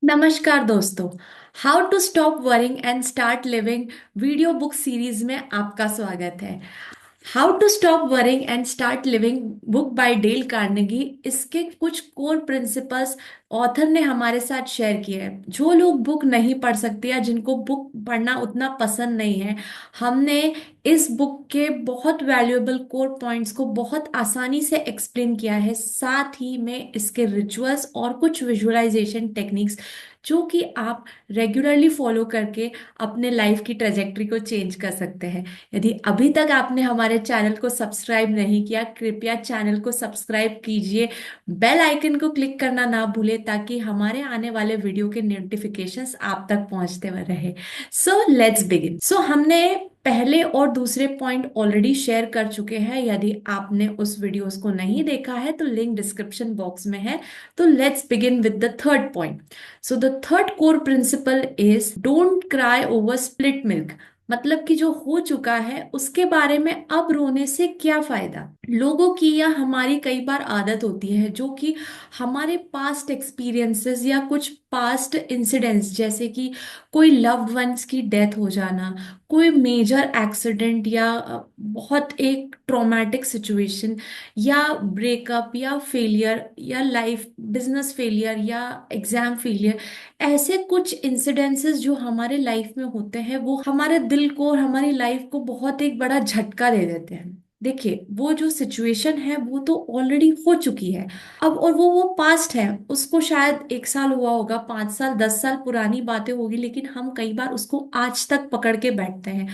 नमस्कार दोस्तों। How to stop worrying and start living video book series में आपका स्वागत है। How to stop worrying and start living book by Dale Carnegie, इसके कुछ कोर प्रिंसिपल्स ऑथर ने हमारे साथ शेयर किए हैं। जो लोग बुक नहीं पढ़ सकते या जिनको बुक पढ़ना उतना पसंद नहीं है, हमने इस बुक के बहुत वैल्यूएबल कोर पॉइंट्स को बहुत आसानी से एक्सप्लेन किया है, साथ ही में इसके रिचुअल्स और कुछ विजुअलाइजेशन टेक्निक्स जो कि आप रेगुलरली फॉलो करके अपने लाइफ की ट्रेजेक्ट्री को चेंज कर सकते हैं। यदि अभी तक आपने हमारे चैनल को सब्सक्राइब नहीं किया, कृपया चैनल को सब्सक्राइब कीजिए, बेल आइकन को क्लिक करना ना भूलें ताकि हमारे आने वाले वीडियो के नोटिफिकेशंस आप तक पहुंचते रहे। So let's begin. सो हमने पहले और दूसरे पॉइंट ऑलरेडी शेयर कर चुके हैं। यदि आपने उस वीडियोस को नहीं देखा है तो लिंक डिस्क्रिप्शन बॉक्स में है। तो let's begin with the third point. So the third core principle is don't cry over split milk. मतलब कि जो हो चुका है उसके बारे में अब रोने से क्या फायदा। लोगों की या हमारी कई बार आदत होती है जो कि हमारे पास्ट एक्सपीरियंसेस या कुछ पास्ट इंसिडेंट्स, जैसे कि कोई लव्ड वंस की डेथ हो जाना, कोई मेजर एक्सीडेंट या बहुत एक ट्रॉमेटिक सिचुएशन या ब्रेकअप या फेलियर या लाइफ बिजनेस फेलियर या एग्जाम फेलियर, ऐसे कुछ इंसिडेंसेस जो हमारे लाइफ में होते हैं वो हमारे दिल को और हमारी लाइफ को बहुत एक बड़ा झटका दे देते हैं। देखिए, वो जो सिचुएशन है वो तो ऑलरेडी हो चुकी है अब, और वो पास्ट है। उसको शायद 1 साल हुआ होगा, 5 साल 10 साल पुरानी बातें होगी, लेकिन हम कई बार उसको आज तक पकड़ के बैठते हैं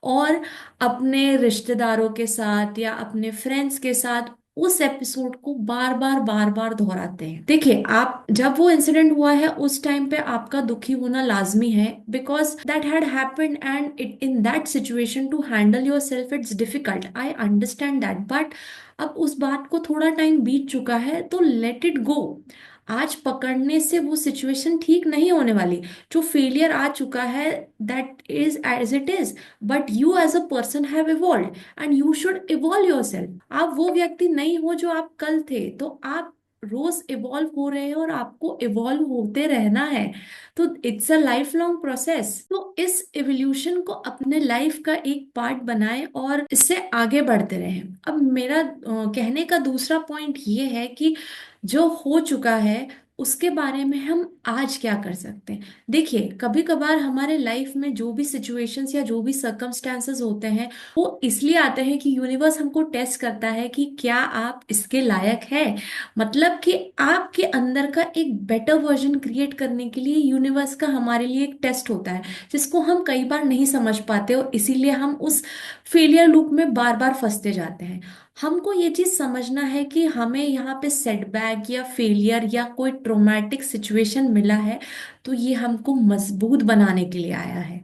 और अपने रिश्तेदारों के साथ या अपने फ्रेंड्स के साथ उस एपिसोड को बार बार दोहराते हैं। देखिए, आप जब वो इंसिडेंट हुआ है उस टाइम पे आपका दुखी होना लाजमी है, because that had happened and it in that situation to handle your self it's difficult, I understand that. But अब उस बात को थोड़ा टाइम बीत चुका है तो लेट इट गो। आज पकड़ने से वो सिचुएशन ठीक नहीं होने वाली। जो फेलियर आ चुका है that is as it is, but you as a person have evolve and you should evolve yourself. आप वो व्यक्ति नहीं हो जो आप कल थे, तो आप रोज इवॉल्व हो रहे हैं और आपको इवॉल्व होते रहना है। तो it's a life long process. तो इस एवोल्यूशन को अपने लाइफ का एक पार्ट बनाएं और इससे आगे बढ़ते रहें। अब मेरा कहने का दूसरा पॉइंट ये है कि जो हो चुका है उसके बारे में हम आज क्या कर सकते हैं। देखिए, कभी कभार हमारे लाइफ में जो भी सिचुएशंस या जो भी सर्कमस्टांसेस होते हैं वो इसलिए आते हैं कि यूनिवर्स हमको टेस्ट करता है कि क्या आप इसके लायक है। मतलब कि आपके अंदर का एक बेटर वर्जन क्रिएट करने के लिए यूनिवर्स का हमारे लिए एक टेस्ट होता है, जिसको हम कई बार नहीं समझ पाते और इसीलिए हम उस फेलियर लूप में बार बार फंसते जाते हैं। हमको ये चीज समझना है कि हमें यहाँ पे सेटबैक या फेलियर या कोई ट्रोमैटिक सिचुएशन मिला है तो ये हमको मजबूत बनाने के लिए आया है।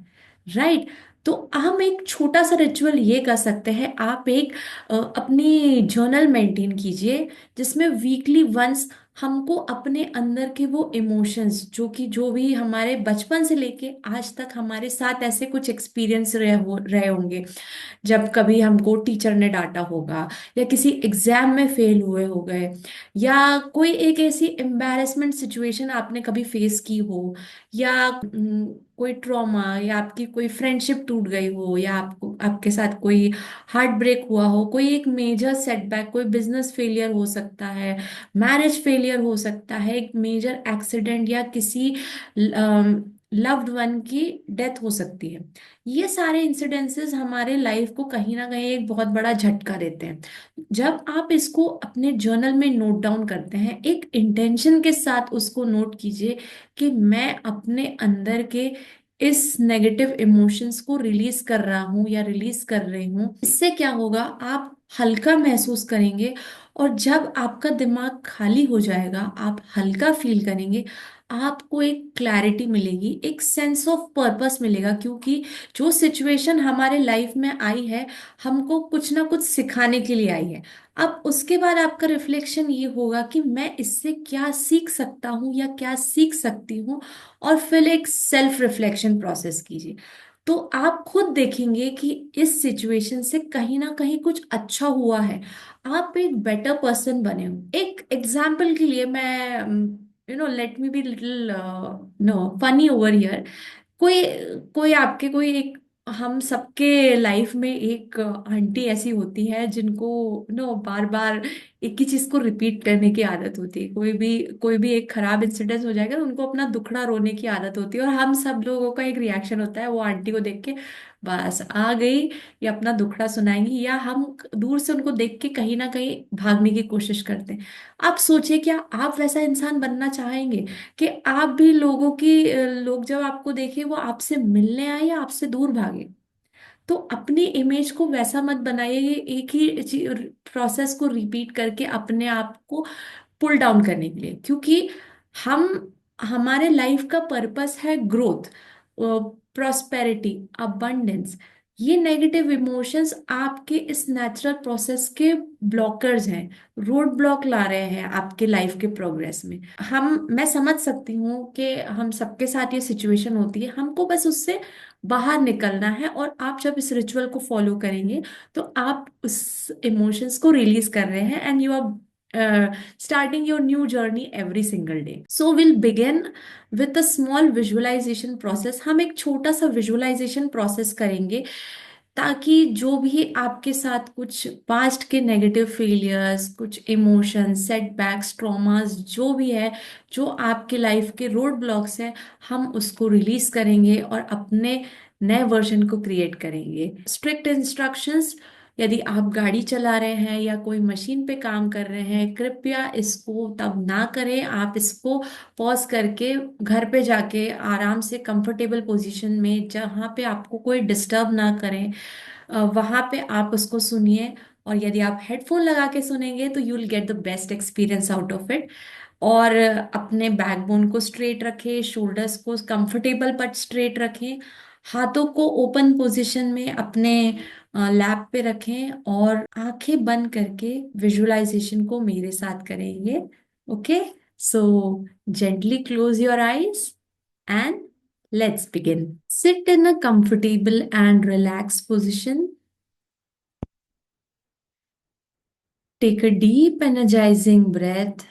राइट। तो हम एक छोटा सा रिचुअल ये कर सकते हैं। आप एक अपनी जर्नल मेंटेन कीजिए जिसमें वीकली वंस हमको अपने अंदर के वो इमोशंस जो भी हमारे बचपन से लेके आज तक हमारे साथ ऐसे कुछ एक्सपीरियंस रहे होंगे, जब कभी हमको टीचर ने डांटा होगा या किसी एग्जाम में फेल हुए हो गए या कोई एक ऐसी एम्बैरेसमेंट सिचुएशन आपने कभी फेस की हो, या कोई ट्रॉमा, या आपकी कोई फ्रेंडशिप टूट गई हो, या आपको आपके साथ कोई हार्ट ब्रेक हुआ हो, कोई एक मेजर सेटबैक, कोई बिजनेस फेलियर हो सकता है, मैरिज फेलियर हो सकता है, एक मेजर एक्सीडेंट या किसी लव्ड वन की डेथ हो सकती है। ये सारे इंसिडेंसेस हमारे लाइफ को कहीं ना कहीं एक बहुत बड़ा झटका देते हैं। जब आप इसको अपने जर्नल में नोट डाउन करते हैं, एक इंटेंशन के साथ उसको नोट कीजिए कि मैं अपने अंदर के इस नेगेटिव इमोशंस को रिलीज कर रहा हूँ या रिलीज कर रही हूँ। इससे क्या होगा, आप हल्का महसूस करेंगे, और जब आपका दिमाग खाली हो जाएगा, आप हल्का फील करेंगे, आपको एक क्लैरिटी मिलेगी, एक सेंस ऑफ पर्पस मिलेगा, क्योंकि जो सिचुएशन हमारे लाइफ में आई है हमको कुछ ना कुछ सिखाने के लिए आई है। अब उसके बाद आपका रिफ्लेक्शन ये होगा कि मैं इससे क्या सीख सकता हूँ या क्या सीख सकती हूँ, और फिर एक सेल्फ रिफ्लेक्शन प्रोसेस कीजिए। तो आप खुद देखेंगे कि इस सिचुएशन से कहीं ना कहीं कुछ अच्छा हुआ है, आप एक बेटर पर्सन बने हो। एक एग्जाम्पल के लिए मैं let me be little no funny over here. कोई कोई आपके कोई एक, हम सबके लाइफ में एक आंटी ऐसी होती है जिनको बार बार एक ही चीज को रिपीट करने की आदत होती है। कोई भी एक खराब इंसिडेंट हो जाएगा तो उनको अपना दुखड़ा रोने की आदत होती है, और हम सब लोगों का एक रिएक्शन होता है वो आंटी को देख के, बस आ गई, ये अपना दुखड़ा सुनाएंगी, या हम दूर से उनको देख के कहीं ना कहीं भागने की कोशिश करते हैं। आप सोचिए, क्या आप वैसा इंसान बनना चाहेंगे कि आप भी लोग जब आपको देखे वो आपसे मिलने आए या आपसे दूर भागे? तो अपनी इमेज को वैसा मत बनाइए, एक ही प्रोसेस को रिपीट करके अपने आप को पुल डाउन करने के लिए। क्योंकि हम हमारे लाइफ का पर्पस है ग्रोथ, प्रॉस्पेरिटी, अबंडेंस। ये नेगेटिव इमोशंस आपके इस नेचुरल प्रोसेस के ब्लॉकर्स हैं, रोड ब्लॉक ला रहे हैं आपके लाइफ के प्रोग्रेस में। मैं समझ सकती हूँ कि हम सबके साथ ये सिचुएशन होती है, हमको बस उससे बाहर निकलना है। और आप जब इस रिचुअल को फॉलो करेंगे तो आप उस इमोशंस को रिलीज कर रहे हैं, and you are starting your new journey every single day. So we'll begin with a small visualization process. हम एक छोटा सा visualization process करेंगे, ताकि जो भी आपके साथ कुछ पास्ट के नेगेटिव फेलियर्स, कुछ इमोशंस, सेटबैक्स, ट्रॉमास जो भी है, जो आपके लाइफ के रोड ब्लॉक्स हैं, हम उसको रिलीज करेंगे और अपने नए वर्जन को क्रिएट करेंगे। स्ट्रिक्ट इंस्ट्रक्शंस: यदि आप गाड़ी चला रहे हैं या कोई मशीन पे काम कर रहे हैं, कृपया इसको तब ना करें। आप इसको पॉज करके घर पे जाके आराम से कंफर्टेबल पोजीशन में, जहाँ पे आपको कोई डिस्टर्ब ना करें, वहां पे आप उसको सुनिए। और यदि आप हेडफोन लगा के सुनेंगे तो you will get the best experience out of it. और अपने बैकबोन को स्ट्रेट रखें, शोल्डर्स को कंफर्टेबल बट स्ट्रेट रखें, हाथों को ओपन पोजीशन में अपने लैप पे रखें, और आंखें बंद करके विजुअलाइजेशन को मेरे साथ करेंगे। Okay, so gently close your eyes and let's begin. Sit in a comfortable and relaxed position. Take a deep, energizing breath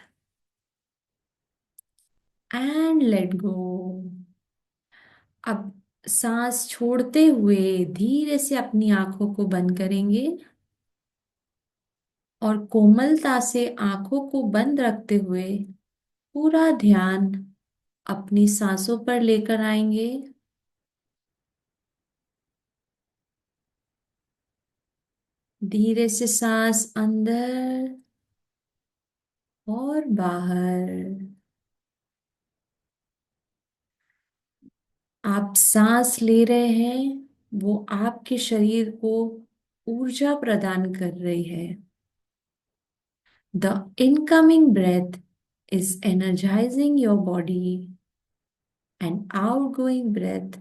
and let go. अब सांस छोड़ते हुए धीरे से अपनी आंखों को बंद करेंगे, और कोमलता से आंखों को बंद रखते हुए पूरा ध्यान अपनी सांसों पर लेकर आएंगे। धीरे से सांस अंदर और बाहर। आप सांस ले रहे हैं, वो आपके शरीर को ऊर्जा प्रदान कर रही है। The incoming breath is energizing your body, and outgoing breath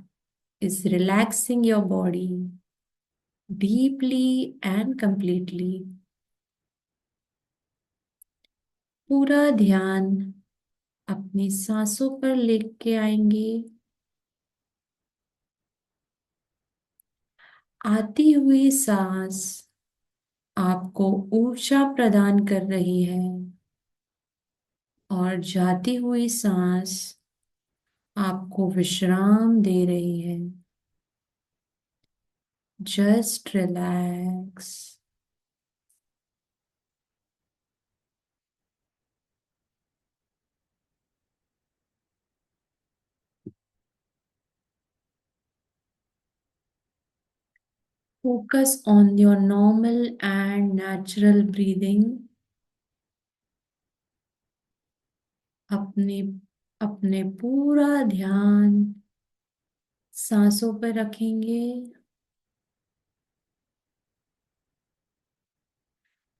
is relaxing your body deeply and completely. पूरा ध्यान अपनी सांसों पर लेके आएंगे। आती हुई सांस आपको ऊर्जा प्रदान कर रही है, और जाती हुई सांस आपको विश्राम दे रही है। Just relax. Focus on your normal and natural breathing. अपने अपने पूरा ध्यान सांसों पर रखेंगे।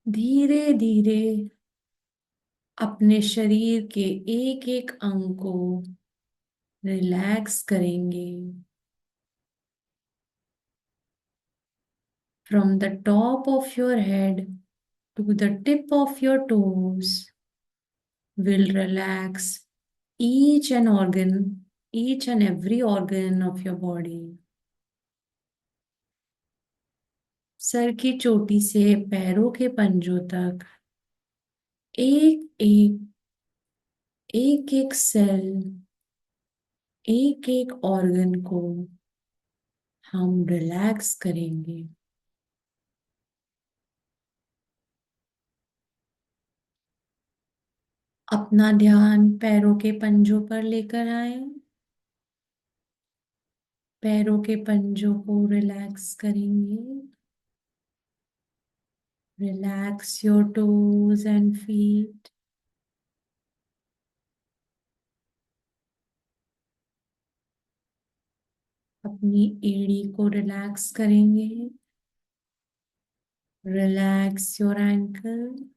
धीरे धीरे अपने शरीर के एक एक अंग को रिलैक्स करेंगे। From the top of your head to the tip of your toes, will relax each and every organ of your body. Sir की चोटी से पैरों के पंजों तक एक एक एक एक सेल, एक एक ऑर्गन को हम रिलैक्स करेंगे। अपना ध्यान पैरों के पंजों पर लेकर आए। पैरों के पंजों को रिलैक्स करेंगे। Relax your toes and feet. अपनी एड़ी को रिलैक्स करेंगे। Relax your ankle.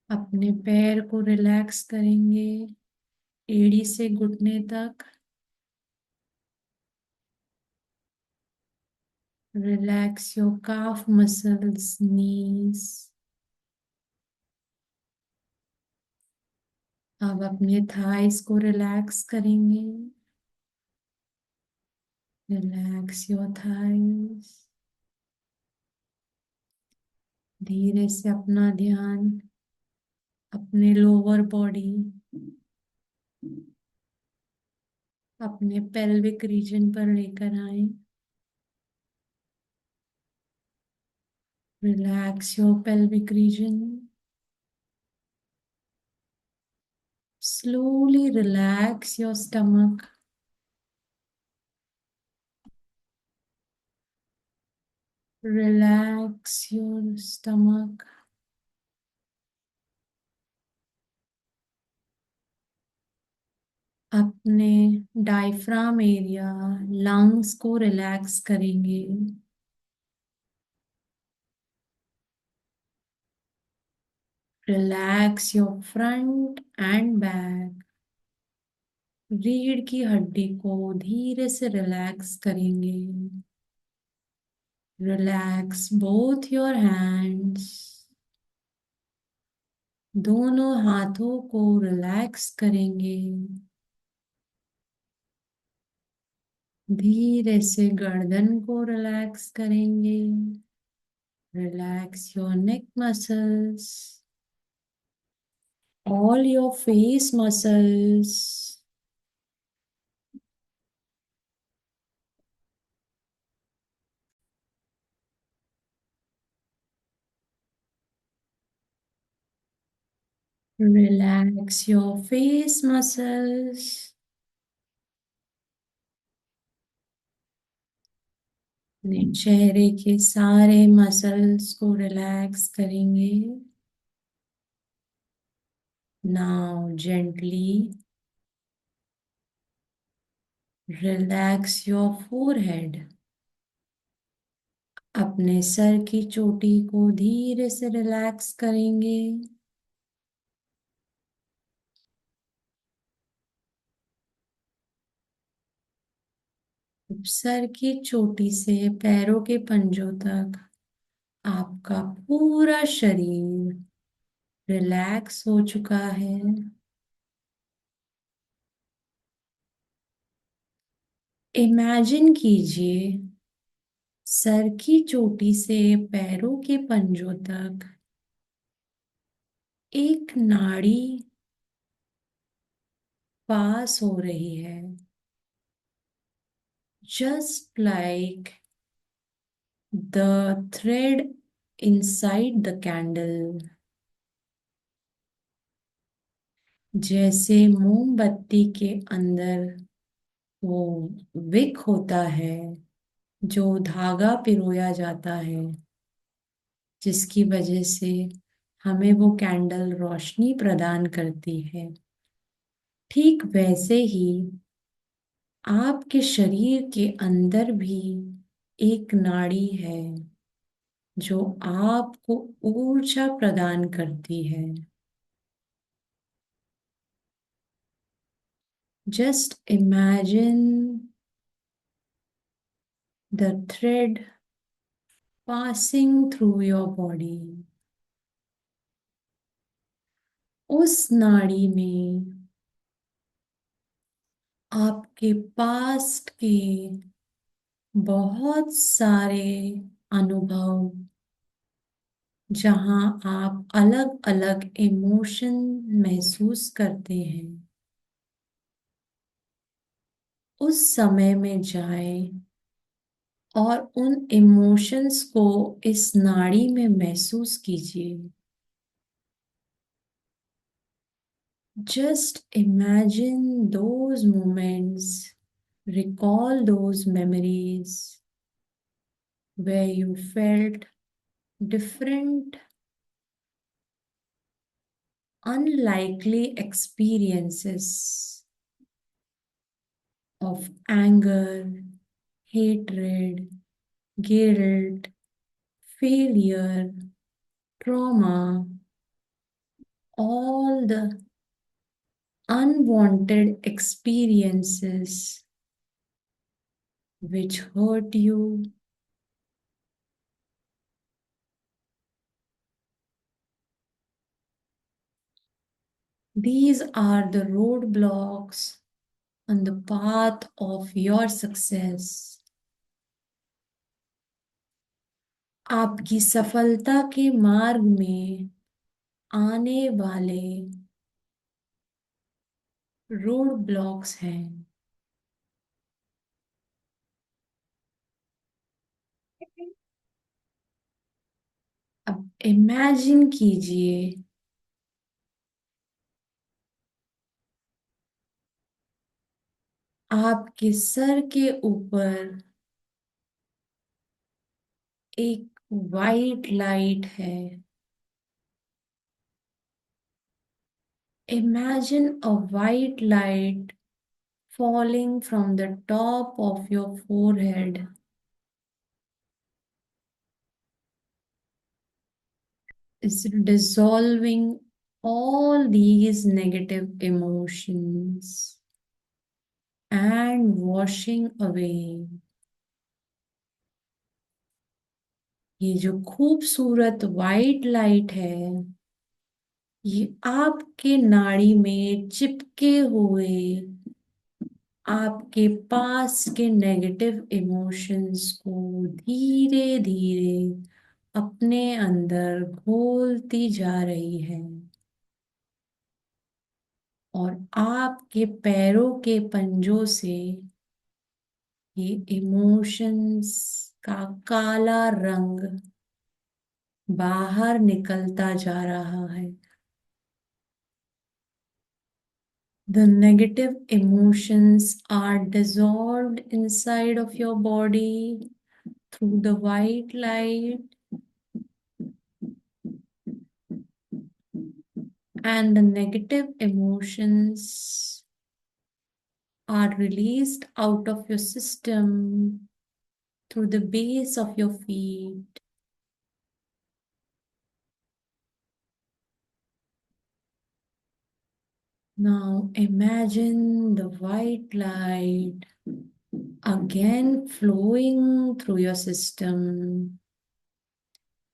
अपने पैर को रिलैक्स करेंगे, एड़ी से घुटने तक। रिलैक्स योर काफ मसल्स, नीज। अब अपने थाइस को रिलैक्स करेंगे। Relax your thighs. धीरे से अपना ध्यान अपने लोअर बॉडी, अपने पेल्विक रीजन पर लेकर आए। Relax your pelvic region. Slowly relax your stomach. Relax your stomach. अपने डायफ्राम एरिया, लंग्स को रिलैक्स करेंगे। Relax your front end back. रीढ़ की हड्डी को धीरे से रिलैक्स करेंगे। Relax both your hands. दोनों हाथों को रिलैक्स करेंगे। धीरे से गर्दन को रिलैक्स करेंगे। Relax your neck muscles, all your face muscles. Relax your face muscles. अपने चेहरे के सारे मसल्स को रिलैक्स करेंगे। Now gently relax your forehead. अपने सर की चोटी को धीरे से रिलैक्स करेंगे। सर की चोटी से पैरों के पंजों तक आपका पूरा शरीर रिलैक्स हो चुका है। इमेजिन कीजिए, सर की चोटी से पैरों के पंजों तक एक नाड़ी पास हो रही है। Just like the thread inside the candle. जैसे मोमबत्ती के अंदर वो विक होता है, जो धागा पिरोया जाता है, जिसकी वजह से हमें वो कैंडल रोशनी प्रदान करती है। ठीक वैसे ही आपके शरीर के अंदर भी एक नाड़ी है, जो आपको ऊर्जा प्रदान करती है। Just imagine the thread passing through your body। उस नाड़ी में आपके पास्ट के बहुत सारे अनुभव जहां आप अलग अलग इमोशन महसूस करते हैं, उस समय में जाएं और उन इमोशंस को इस नाड़ी में महसूस कीजिए। Just imagine those moments, recall those memories where you felt different, unlikely experiences of anger, hatred, guilt, failure, trauma, all the unwanted experiences which hurt you. These are the roadblocks on the path of your success. आपकी सफलता के मार्ग में आने वाले road blocks हैं। अब imagine कीजिए, आपके सर के ऊपर एक वाइट लाइट है। Imagine a white light falling from the top of your forehead, is dissolving all these negative emotions and washing away। ये जो खूबसूरत वाइट लाइट है, ये आपके नाड़ी में चिपके हुए आपके पास के नेगेटिव इमोशंस को धीरे धीरे अपने अंदर घोलती जा रही है और आपके पैरों के पंजों से ये इमोशंस का काला रंग बाहर निकलता जा रहा है। The negative emotions are dissolved inside of your body through the white light, and the negative emotions are released out of your system through the base of your feet. Now imagine the white light again flowing through your system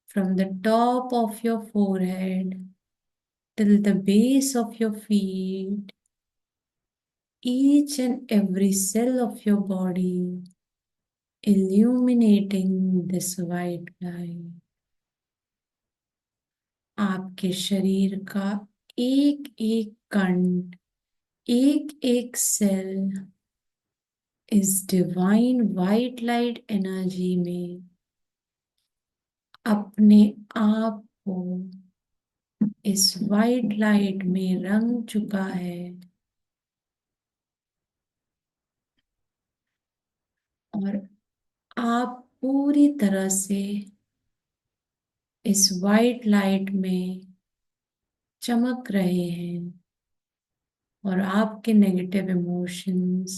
from the top of your forehead till the base of your feet, each and every cell of your body illuminating this white light। आपके शरीर का एक एक कण, एक एक cell इस divine white light energy में अपने आप को इस वाइट लाइट में रंग चुका है और आप पूरी तरह से इस वाइट लाइट में चमक रहे हैं और आपके नेगेटिव इमोशंस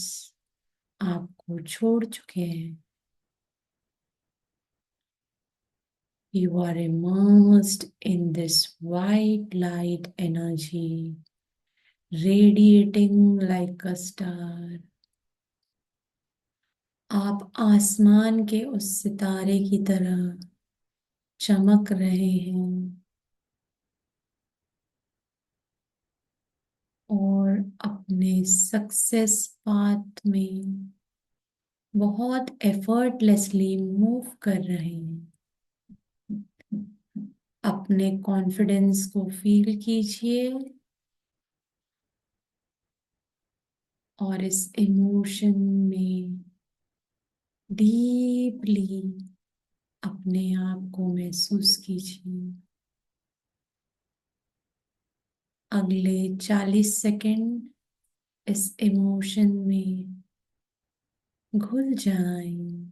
आपको छोड़ चुके हैं। You are immersed in this white light energy, radiating like a star। आप आसमान के उस सितारे की तरह चमक रहे हैं और अपने सक्सेस पाथ में बहुत एफर्टलेसली मूव कर रहे हैं। अपने कॉन्फिडेंस को फील कीजिए और इस इमोशन में डीपली अपने आप को महसूस कीजिए। अगले 40 सेकंड इस इमोशन में घुल जाएं।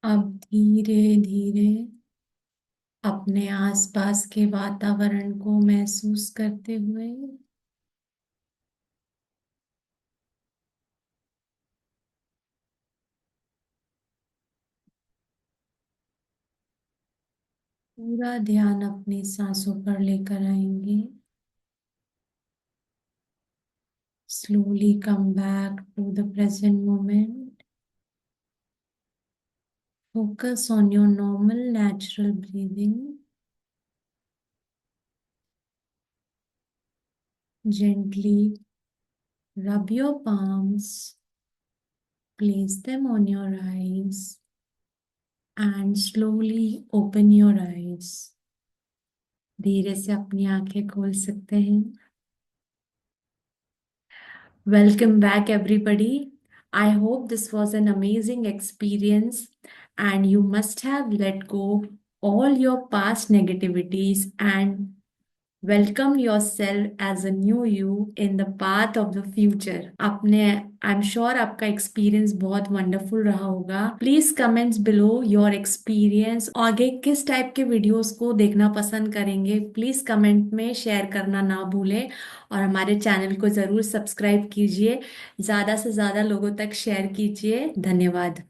अब धीरे धीरे अपने आसपास के वातावरण को महसूस करते हुए पूरा ध्यान अपनी सांसों पर लेकर आएंगे। Slowly come back to the present moment. Focus on your normal, natural breathing. Gently rub your palms, place them on your eyes, and slowly open your eyes. धीरे से अपनी आंखें खोल सकते हैं। Welcome back, everybody. I hope this was an amazing experience and you must have let go all your past negativities and welcome yourself as a new you in the path of the future. आपने I am sure आपका experience बहुत wonderful रहा होगा। Please comments below your experience. आगे किस type के videos को देखना पसंद करेंगे प्लीज कमेंट में शेयर करना ना भूलें और हमारे चैनल को जरूर सब्सक्राइब कीजिए। ज्यादा से ज्यादा लोगों तक शेयर कीजिए। धन्यवाद।